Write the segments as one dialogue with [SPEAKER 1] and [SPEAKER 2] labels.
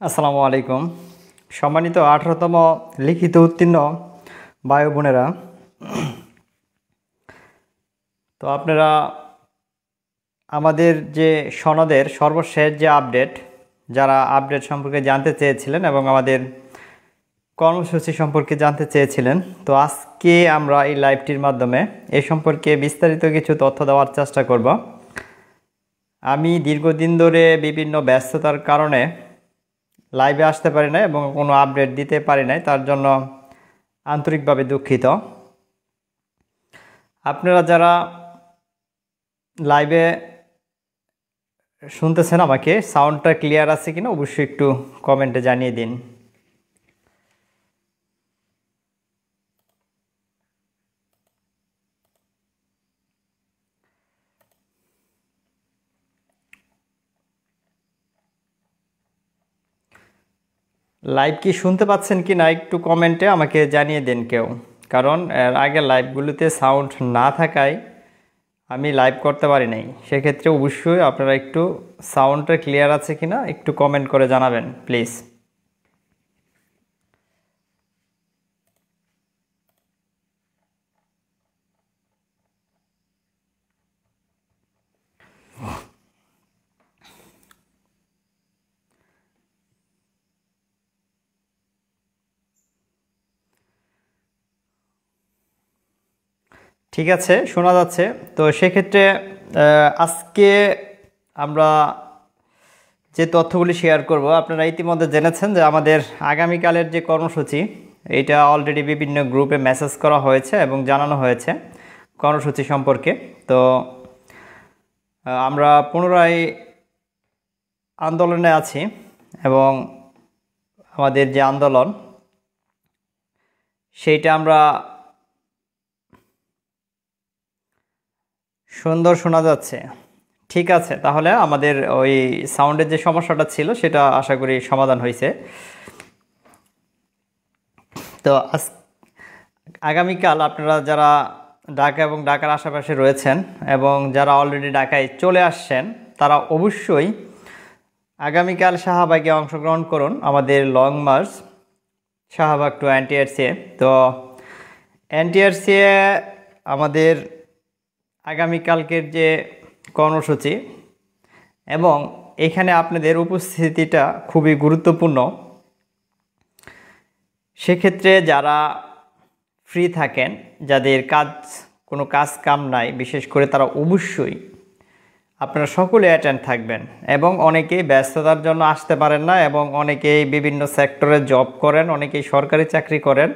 [SPEAKER 1] আসসালামু আলাইকুম। সম্মানিত 18তম লিখিত উত্তীর্ণ ভাই বোনেরা, তো আপনারা আমাদের যে সনদের সর্বশেষ যে আপডেট, যারা আপডেট সম্পর্কে জানতে চেয়েছিলেন এবং আমাদের কর্মসূচি সম্পর্কে জানতে চেয়েছিলেন, তো আজকে আমরা এই লাইভটির মাধ্যমে এ সম্পর্কে বিস্তারিত কিছু তথ্য দেওয়ার চেষ্টা করব। আমি দীর্ঘদিন ধরে বিভিন্ন ব্যস্ততার কারণে লাইভে আসতে পারি না এবং কোনো আপডেট দিতে পারি নাই, তার জন্য আন্তরিকভাবে দুঃখিত। আপনারা যারা লাইভে শুনতেছেন, আমাকে সাউন্ডটা ক্লিয়ার আছে কিনা অবশ্যই একটু কমেন্টে জানিয়ে দিন। লাইভ কি শুনতে পাচ্ছেন কি না একটু কমেন্টে আমাকে জানিয়ে দিন কেউ, কারণ এর আগে লাইভগুলোতে সাউন্ড না থাকায় আমি লাইভ করতে পারি নাই। সেক্ষেত্রে অবশ্যই আপনারা একটু সাউন্ডটা ক্লিয়ার আছে কিনা একটু কমেন্ট করে জানাবেন প্লিজ। ঠিক আছে, শোনা যাচ্ছে। তো সেক্ষেত্রে আজকে আমরা যে তথ্যগুলি শেয়ার করব, আপনারা ইতিমধ্যে জেনেছেন যে আমাদের আগামীকালের যে কর্মসূচি, এটা অলরেডি বিভিন্ন গ্রুপে মেসেজ করা হয়েছে এবং জানানো হয়েছে কর্মসূচি সম্পর্কে। তো আমরা পুনরায় আন্দোলনে আছি এবং আমাদের যে আন্দোলন সেইটা আমরা সুন্দর শোনা যাচ্ছে। ঠিক আছে, তাহলে আমাদের ওই সাউন্ডের যে সমস্যাটা ছিল সেটা আশা করি সমাধান হয়েছে। তো আগামীকাল আপনারা যারা ঢাকা এবং ঢাকার আশেপাশে রয়েছেন এবং যারা অলরেডি ঢাকায় চলে আসছেন, তারা অবশ্যই আগামীকাল শাহবাগে অংশগ্রহণ করুন আমাদের long march Shahbag to NTRC. তো এনটিআরসি আমাদের আগামীকালকের যে কর্মসূচি এবং এখানে আপনাদের উপস্থিতিটা খুবই গুরুত্বপূর্ণ। সেক্ষেত্রে যারা ফ্রি থাকেন, যাদের কোনো কাজ কাম নাই, বিশেষ করে তারা অবশ্যই আপনারা সকলে অ্যাটেন্ড থাকবেন। এবং অনেকেই ব্যস্ততার জন্য আসতে পারেন না এবং অনেকেই বিভিন্ন সেক্টরে জব করেন, অনেকেই সরকারি চাকরি করেন,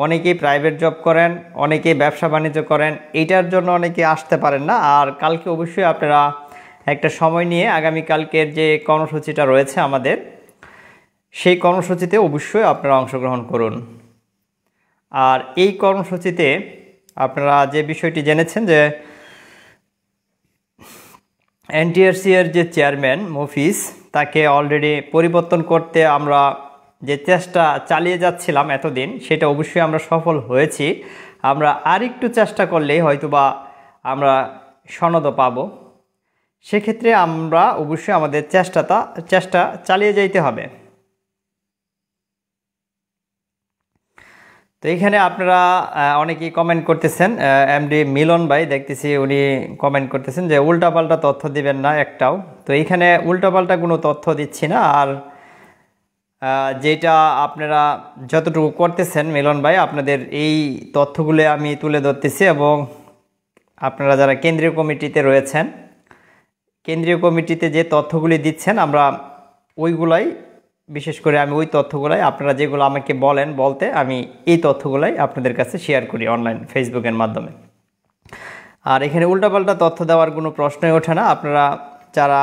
[SPEAKER 1] অনেকেই প্রাইভেট জব করেন, অনেকেই ব্যবসা বাণিজ্য করেন, এইটার জন্য অনেকে আসতে পারেন না। আর কালকে অবশ্যই আপনারা একটা সময় নিয়ে আগামীকালকের যে কর্মসূচিটা রয়েছে আমাদের, সেই কর্মসূচিতে অবশ্যই আপনারা অংশগ্রহণ করুন। আর এই কর্মসূচিতে আপনারা যে বিষয়টি জেনেছেন যে এনটিআরসি এর যে চেয়ারম্যান মফিজ, তাকে অলরেডি পরিবর্তন করতে আমরা যে চেষ্টা চালিয়ে যাচ্ছিলাম এতদিন, সেটা অবশ্যই আমরা সফল হয়েছি। আমরা আর একটু চেষ্টা করলেই হয়তোবা আমরা সনদ পাবো। সেক্ষেত্রে আমরা অবশ্যই আমাদের চেষ্টা চালিয়ে যাইতে হবে। তো এখানে আপনারা অনেকেই কমেন্ট করতেছেন। এমডি মিলন ভাই দেখতেছি, উনি কমেন্ট করতেছেন যে উল্টাপাল্টা তথ্য দিবেন না একটাও। তো এইখানে উল্টাপাল্টা কোনো তথ্য দিচ্ছি না। আর যেটা আপনারা যতটুকু করতেছেন মিলন ভাই, আপনাদের এই তথ্যগুলো আমি তুলে ধরতেছি এবং আপনারা যারা কেন্দ্রীয় কমিটিতে রয়েছেন, কেন্দ্রীয় কমিটিতে যে তথ্যগুলি দিচ্ছেন, আমরা ওইগুলাই, বিশেষ করে আমি ওই তথ্যগুলাই, আপনারা যেগুলো আমাকে বলতে আমি এই তথ্যগুলাই আপনাদের কাছে শেয়ার করি অনলাইন ফেসবুকের মাধ্যমে। আর এখানে উল্টাপাল্টা তথ্য দেওয়ার কোনো প্রশ্নই ওঠে না। আপনারা যারা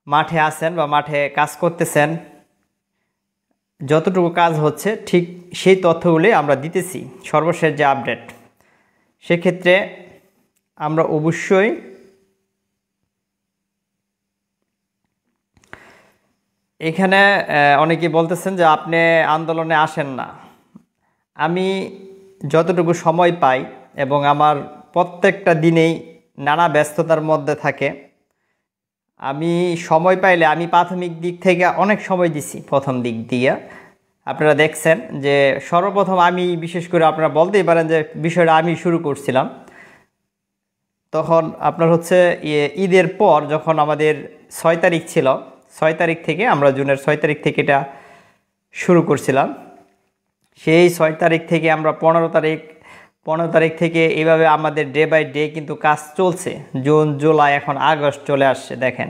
[SPEAKER 1] মাঠে আছেন বা মাঠে কাজ করতেছেন, যতটুকু কাজ হচ্ছে ঠিক সেই তথ্যগুলি আমরা দিতেছি, সর্বশেষ যে আপডেট। সেক্ষেত্রে আমরা অবশ্যই এখানে অনেকে বলতেছেন যে আপনি আন্দোলনে আসেন না। আমি যতটুকু সময় পাই এবং আমার প্রত্যেকটা দিনেই নানা ব্যস্ততার মধ্যে থাকে, আমি সময় পাইলে আমি প্রাথমিক দিক থেকে অনেক সময় দিছি। প্রথম দিক দিয়ে আপনারা দেখছেন যে সর্বপ্রথম আমি বিশেষ করে আপনারা বলতেই পারেন যে বিষয়টা আমি শুরু করছিলাম। তখন আপনার হচ্ছে ঈদের পর যখন আমাদের 6 তারিখ ছিল, 6 তারিখ থেকে আমরা জুনের 6 তারিখ থেকে এটা শুরু করছিলাম। সেই 6 তারিখ থেকে আমরা 15 তারিখ থেকে এইভাবে আমাদের ডে বাই ডে কিন্তু কাজ চলছে। জুন, জুলাই, এখন আগস্ট চলে আসছে দেখেন।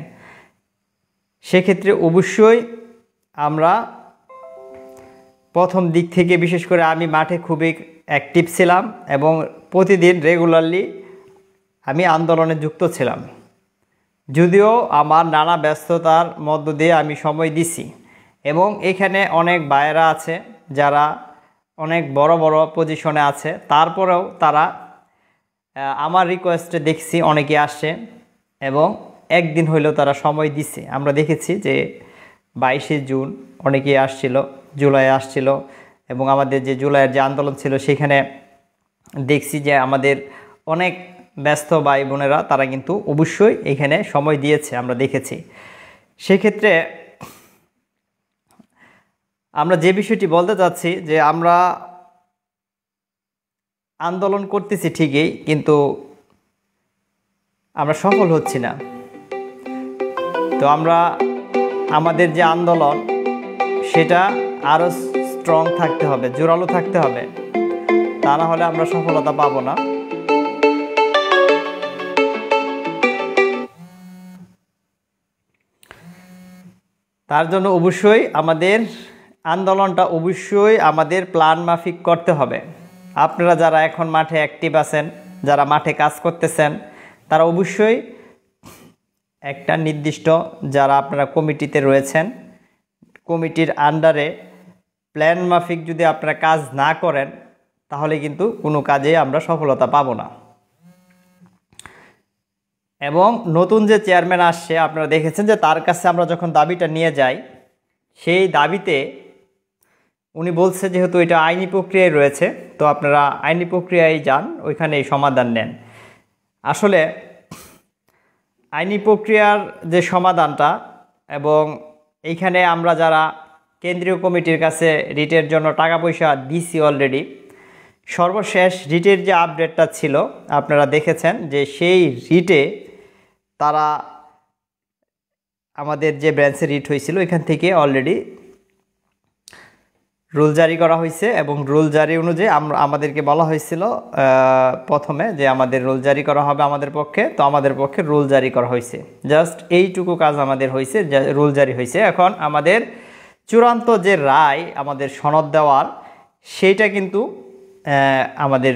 [SPEAKER 1] সেক্ষেত্রে অবশ্যই আমরা প্রথম দিক থেকে বিশেষ করে আমি মাঠে খুবই অ্যাক্টিভ ছিলাম এবং প্রতিদিন রেগুলারলি আমি আন্দোলনে যুক্ত ছিলাম। যদিও আমার নানা ব্যস্ততার মধ্য দিয়ে আমি সময় দিছি এবং এখানে অনেক ভাইয়েরা আছে যারা অনেক বড় বড় পজিশনে আছে, তারপরেও তারা আমার রিকোয়েস্টে দেখছি অনেকে আসছে এবং একদিন হইলেও তারা সময় দিচ্ছে। আমরা দেখেছি যে 22শে জুন অনেকেই আসছিল, জুলাই আসছিল এবং আমাদের যে জুলাইয়ের যে আন্দোলন ছিল সেখানে দেখছি যে আমাদের অনেক ব্যস্ত ভাই বোনেরা তারা কিন্তু অবশ্যই এখানে সময় দিয়েছে, আমরা দেখেছি। সেক্ষেত্রে আমরা যে বিষয়টি বলতে চাচ্ছি যে আমরা আন্দোলন করতেছি ঠিকই, কিন্তু আমরা সফল হচ্ছি না। তো আমরা আমাদের যে আন্দোলন সেটা আরও স্ট্রং থাকতে হবে, জোরালো থাকতে হবে, তা না হলে আমরা সফলতা পাবো না। তার জন্য অবশ্যই আমাদের আন্দোলনটা অবশ্যই আমাদের প্ল্যান মাফিক করতে হবে। আপনারা যারা এখন মাঠে অ্যাক্টিভ আছেন, যারা মাঠে কাজ করতেছেন, তারা অবশ্যই একটা নির্দিষ্ট যারা আপনারা কমিটিতে রয়েছেন, কমিটির আন্ডারে প্ল্যান মাফিক যদি আপনারা কাজ না করেন তাহলে কিন্তু কোনো কাজে আমরা সফলতা পাবো না। এবং নতুন যে চেয়ারম্যান আসছে আপনারা দেখেছেন যে তার কাছে আমরা যখন দাবিটা নিয়ে যাই, সেই দাবিতে উনি বলছে যেহেতু এটা আইনি প্রক্রিয়ায় রয়েছে তো আপনারা আইনি প্রক্রিয়ায় যান, ওইখানেই সমাধান নেন। আসলে আইনি প্রক্রিয়ার যে সমাধানটা এবং এইখানে আমরা যারা কেন্দ্রীয় কমিটির কাছে রিটের জন্য টাকা পয়সা দিছি অলরেডি, সর্বশেষ রিটের যে আপডেটটা ছিল আপনারা দেখেছেন যে সেই রিটে তারা আমাদের যে ব্রাঞ্চে রিট হয়েছিল এখান থেকে অলরেডি রুল জারি করা হয়েছে এবং রুল জারি অনুযায়ী আমাদেরকে বলা হয়েছিল প্রথমে যে আমাদের রুল জারি করা হবে আমাদের পক্ষে, তো আমাদের পক্ষে রুল জারি করা হয়েছে। জাস্ট এইটুকু কাজ আমাদের হয়েছে, রুল জারি হয়েছে। এখন আমাদের চূড়ান্ত যে রায় আমাদের সনদ দেওয়ার সেইটা কিন্তু আমাদের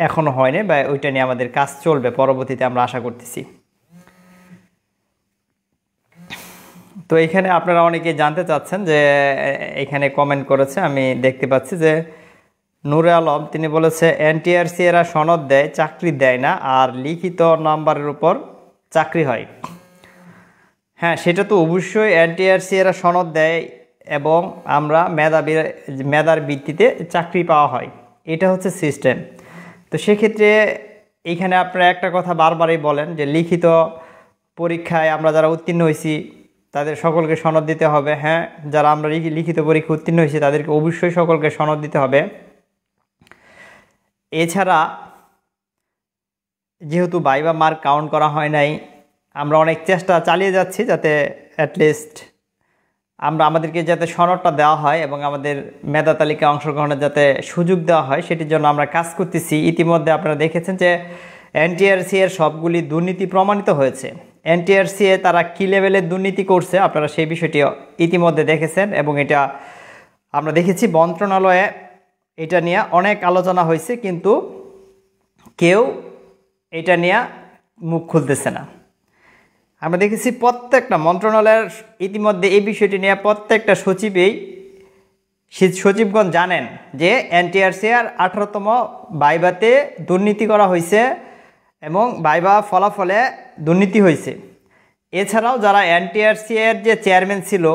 [SPEAKER 1] এখনও হয়নি বা ওইটা নিয়ে আমাদের কাজ চলবে পরবর্তীতে, আমরা আশা করতেছি। তো এখানে আপনারা অনেকে জানতে চাচ্ছেন যে এখানে কমেন্ট করেছে, আমি দেখতে পাচ্ছি যে নূরে আলম তিনি বলেছে এনটিআরসি এরা সনদ দেয়, চাকরি দেয় না, আর লিখিত নাম্বারের উপর চাকরি হয়। হ্যাঁ, সেটা তো অবশ্যই এনটিআরসি এরা সনদ দেয় এবং আমরা মেধার ভিত্তিতে চাকরি পাওয়া হয়, এটা হচ্ছে সিস্টেম। তো সেক্ষেত্রে এইখানে আপনারা একটা কথা বারবারই বলেন যে লিখিত পরীক্ষায় আমরা যারা উত্তীর্ণ হয়েছি তাদের সকলকে সনদ দিতে হবে। হ্যাঁ, যারা আমরা লিখিত পরীক্ষা উত্তীর্ণ হয়েছি তাদেরকে অবশ্যই সকলকে সনদ দিতে হবে। এছাড়া যেহেতু ভাইবা মার্ক কাউন্ট করা হয় নাই, আমরা অনেক চেষ্টা চালিয়ে যাচ্ছি যাতে অ্যাটলিস্ট আমাদেরকে যাতে সনদটা দেওয়া হয় এবং আমাদের মেধা তালিকায় অংশগ্রহণের যাতে সুযোগ দেওয়া হয় সেটির জন্য আমরা কাজ করতেছি। ইতিমধ্যে আপনারা দেখেছেন যে এনটিআরসি এর সবগুলি দুর্নীতি প্রমাণিত হয়েছে। এনটিআরসি এ তারা কী লেভেলের দুর্নীতি করছে আপনারা সেই বিষয়টি ইতিমধ্যে দেখেছেন এবং এটা আমরা দেখেছি মন্ত্রণালয়ে এটা নিয়ে অনেক আলোচনা হয়েছে, কিন্তু কেউ এটা নিয়ে মুখ খুলতেছে না। আমরা দেখেছি প্রত্যেকটা মন্ত্রণালয়ের ইতিমধ্যে এই বিষয়টি নিয়ে প্রত্যেকটা সচিবগণ জানেন যে এনটিআরসি এর 18তম ভাইভাতে দুর্নীতি করা হয়েছে এবং ভাইভা ফলাফলে দুর্নীতি হয়েছে। এছাড়াও যারা এনটিআরসি এর যে চেয়ারম্যান ছিল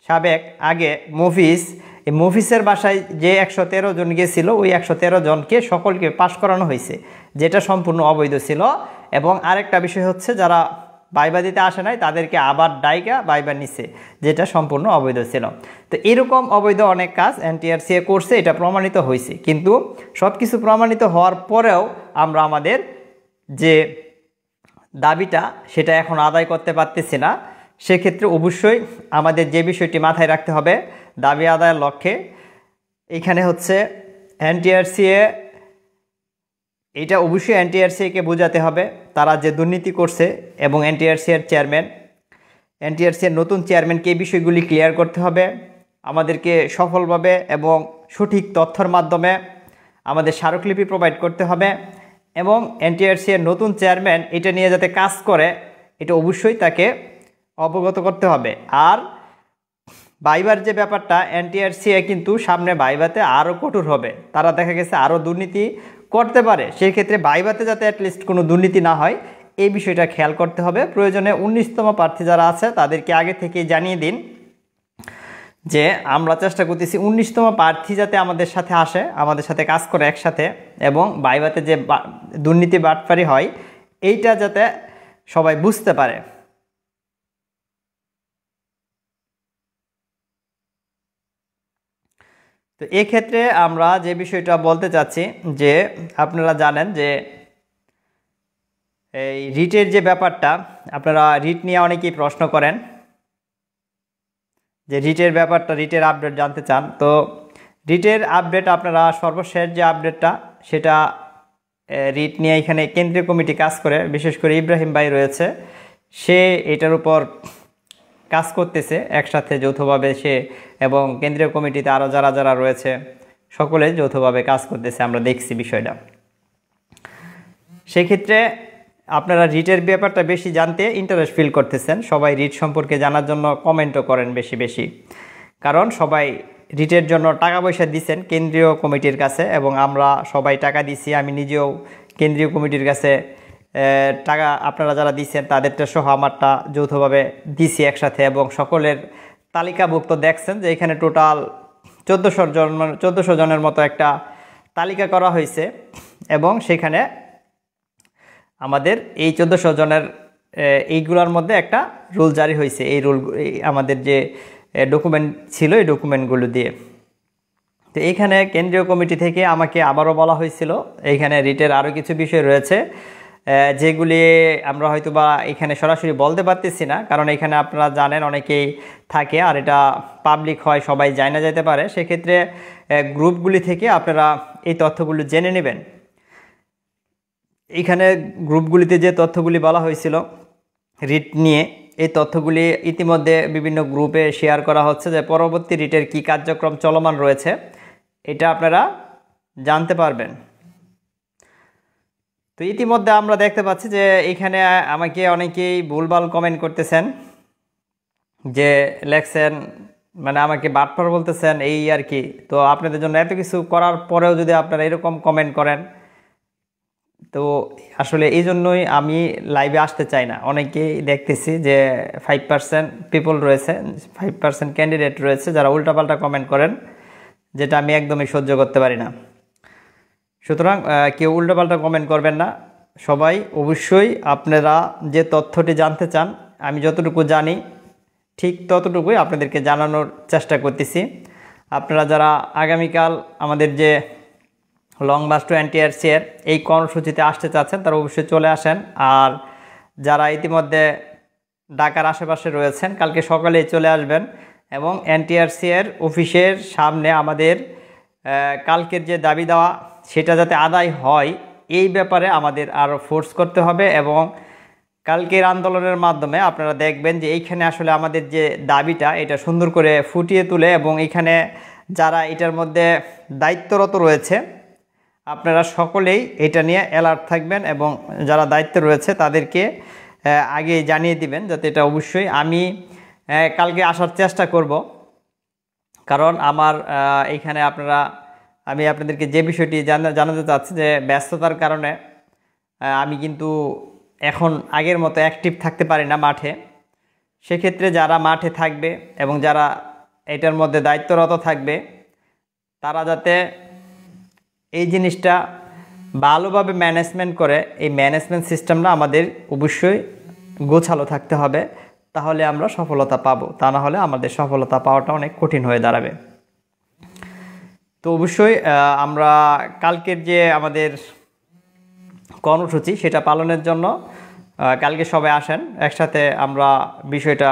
[SPEAKER 1] সাবেক আগে মফিজ, এই মফিসের বাসায় যে 113 জন গিয়েছিল ওই 113 জনকে সকলকে পাশ করানো হয়েছে, যেটা সম্পূর্ণ অবৈধ ছিল। এবং আরেকটা বিষয় হচ্ছে যারা ভাইবা দিতে আসে নাই তাদেরকে আবার ডাইকা ভাইবা নিছে, যেটা সম্পূর্ণ অবৈধ ছিল। তো এরকম অবৈধ অনেক কাজ এনটিআরসিএ করছে, এটা প্রমাণিত হয়েছে। কিন্তু সব কিছু প্রমাণিত হওয়ার পরেও আমরা আমাদের যে দাবিটা সেটা এখন আদায় করতে পারতেছি না। সেক্ষেত্রে অবশ্যই আমাদের যে বিষয়টি মাথায় রাখতে হবে দাবি আদায়ের লক্ষ্যে, এখানে হচ্ছে এনটিআরসিএ, এটা অবশ্যই এনটিআরসিএকে বোঝাতে হবে তারা যে দুর্নীতি করছে, এবং এনটিআরসিএর নতুন চেয়ারম্যানকে এই বিষয়গুলি ক্লিয়ার করতে হবে। আমাদেরকে সফলভাবে এবং সঠিক তথ্যের মাধ্যমে আমাদের স্মারকলিপি প্রোভাইড করতে হবে, এবং এনটিআরসিএর নতুন চেয়ারম্যান এটা নিয়ে যাতে কাজ করে এটা অবশ্যই তাকে অবগত করতে হবে। আর ভাইবার যে ব্যাপারটা, এনটিআরসিএ কিন্তু সামনে ভাইবাতে আরও কঠোর হবে, তারা দেখা গেছে আরও দুর্নীতি করতে পারে। সেই ক্ষেত্রে ভাইবাতে যাতে অ্যাটলিস্ট কোনো দুর্নীতি না হয় এই বিষয়টা খেয়াল করতে হবে। প্রয়োজনে 19তম প্রার্থী যারা আছে তাদেরকে আগে থেকেই জানিয়ে দিন যে আমরা চেষ্টা করতেছি 19তম প্রার্থী যাতে আমাদের সাথে আসে, আমাদের সাথে কাজ করে একসাথে, এবং ভাইবাতে যে দুর্নীতি বাটপারি হয় এইটা যাতে সবাই বুঝতে পারে। তো এক্ষেত্রে আমরা যে বিষয়টা বলতে চাচ্ছি যে আপনারা জানেন যে এই রিটের যে ব্যাপারটা, আপনারা রিট নিয়ে অনেকেই প্রশ্ন করেন যে রিটের ব্যাপারটা, রিটের আপডেট জানতে চান। তো রিটের আপডেট আপনারা সর্বশেষ যে আপডেটটা সেটা রিট নিয়ে এখানে কেন্দ্রীয় কমিটি কাজ করে, বিশেষ করে ইব্রাহিম ভাই রয়েছে, সে এটার উপর কাজ করতেছে একসাথে যৌথভাবে সে, এবং কেন্দ্রীয় কমিটিতে আরও যারা যারা রয়েছে সকলে যৌথভাবে কাজ করতেছে, আমরা দেখছি বিষয়টা। সেক্ষেত্রে আপনারা রিটের ব্যাপারটা বেশি জানতে ইন্টারেস্ট ফিল করতেছেন, সবাই রিট সম্পর্কে জানার জন্য কমেন্টও করেন বেশি বেশি, কারণ সবাই রিটের জন্য টাকা পয়সা দিচ্ছেন কেন্দ্রীয় কমিটির কাছে, এবং আমরা সবাই টাকা দিছি। আমি নিজেও কেন্দ্রীয় কমিটির কাছে টাকা, আপনারা যারা দিচ্ছেন তাদেরটা সহ আমারটা যৌথভাবে দিছি একসাথে, এবং সকলের তালিকাভুক্ত দেখছেন যে এখানে টোটাল 1400 জনের মতো একটা তালিকা করা হয়েছে, এবং সেখানে আমাদের এই 1400 জনের এইগুলোর মধ্যে একটা রুল জারি হয়েছে। এই রুল আমাদের যে ডকুমেন্ট ছিল এই ডকুমেন্টগুলো দিয়ে। তো এইখানে কেন্দ্রীয় কমিটি থেকে আমাকে আবারও বলা হয়েছিল এইখানে রিটের আরও কিছু বিষয় রয়েছে যেগুলি আমরা হয়তো বা এখানে সরাসরি বলতে পারতেছি না, কারণ এখানে আপনারা জানেন অনেকেই থাকে আর এটা পাবলিক হয়, সবাই জানা যেতে পারে। সেক্ষেত্রে গ্রুপগুলি থেকে আপনারা এই তথ্যগুলো জেনে নেবেন। এখানে গ্রুপগুলিতে যে তথ্যগুলি বলা হয়েছিল রিট নিয়ে, এই তথ্যগুলি ইতিমধ্যে বিভিন্ন গ্রুপে শেয়ার করা হচ্ছে যে পরবর্তী রিটের কি কার্যক্রম চলমান রয়েছে এটা আপনারা জানতে পারবেন। তো ইতিমধ্যে আমরা দেখতে পাচ্ছি যে এখানে আমাকে অনেকেই ভুলভাল কমেন্ট করতেছেন, যে লেখছেন মানে আমাকে বাটপার বলতেছেন এই আর কি। তো আপনাদের জন্য এত কিছু করার পরেও যদি আপনারা এরকম কমেন্ট করেন, তো আসলে এই জন্যই আমি লাইভে আসতে চাই না। অনেকেই দেখতেছি যে 5% পিপল রয়েছে, 5% ক্যান্ডিডেট রয়েছে যারা উল্টাপাল্টা কমেন্ট করেন, যেটা আমি একদমই সহ্য করতে পারি না। সুতরাং কেউ উল্টাপাল্টা কমেন্ট করবেন না। সবাই অবশ্যই আপনারা যে তথ্যটি জানতে চান, আমি যতটুকু জানি ঠিক ততটুকুই আপনাদেরকে জানানোর চেষ্টা করতেছি। আপনারা যারা আগামীকাল আমাদের যে লং মার্চ টু এনটিআরসিএর এই কর্মসূচিতে আসতে চাচ্ছেন তারা অবশ্যই চলে আসেন। আর যারা ইতিমধ্যে ঢাকার আশেপাশে রয়েছেন কালকে সকালেই চলে আসবেন, এবং এনটিআরসিএর অফিসের সামনে আমাদের কালকের যে দাবি দেওয়া সেটা যাতে আদায় হয় এই ব্যাপারে আমাদের আরও ফোর্স করতে হবে। এবং কালকের আন্দোলনের মাধ্যমে আপনারা দেখবেন যে এইখানে আসলে আমাদের যে দাবিটা এটা সুন্দর করে ফুটিয়ে তুলে, এবং এইখানে যারা এটার মধ্যে দায়িত্বরত রয়েছে আপনারা সকলেই এটা নিয়ে অ্যালার্ট থাকবেন, এবং যারা দায়িত্বে রয়েছে তাদেরকে আগে জানিয়ে দিবেন, যাতে এটা অবশ্যই আমি কালকে আসার চেষ্টা করব। কারণ আমার এইখানে আমি আপনাদেরকে যে বিষয়টি জানাতে চাচ্ছি যে ব্যস্ততার কারণে আমি কিন্তু এখন আগের মতো অ্যাক্টিভ থাকতে পারি না মাঠে। সেক্ষেত্রে যারা মাঠে থাকবে এবং যারা এটার মধ্যে দায়িত্বরত থাকবে তারা যাতে এই জিনিসটা ভালোভাবে ম্যানেজমেন্ট করে, এই ম্যানেজমেন্ট সিস্টেমটা আমাদের অবশ্যই গোছালো থাকতে হবে, তাহলে আমরা সফলতা পাবো। তা না হলে আমাদের সফলতা পাওয়াটা অনেক কঠিন হয়ে দাঁড়াবে। তো অবশ্যই আমরা কালকের যে আমাদের কর্মসূচি সেটা পালনের জন্য কালকে সবাই আসেন, একসাথে আমরা বিষয়টা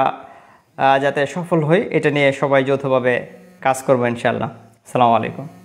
[SPEAKER 1] যাতে সফল হই এটা নিয়ে সবাই যৌথভাবে কাজ করবো ইনশাআল্লাহ। আসসালামু আলাইকুম।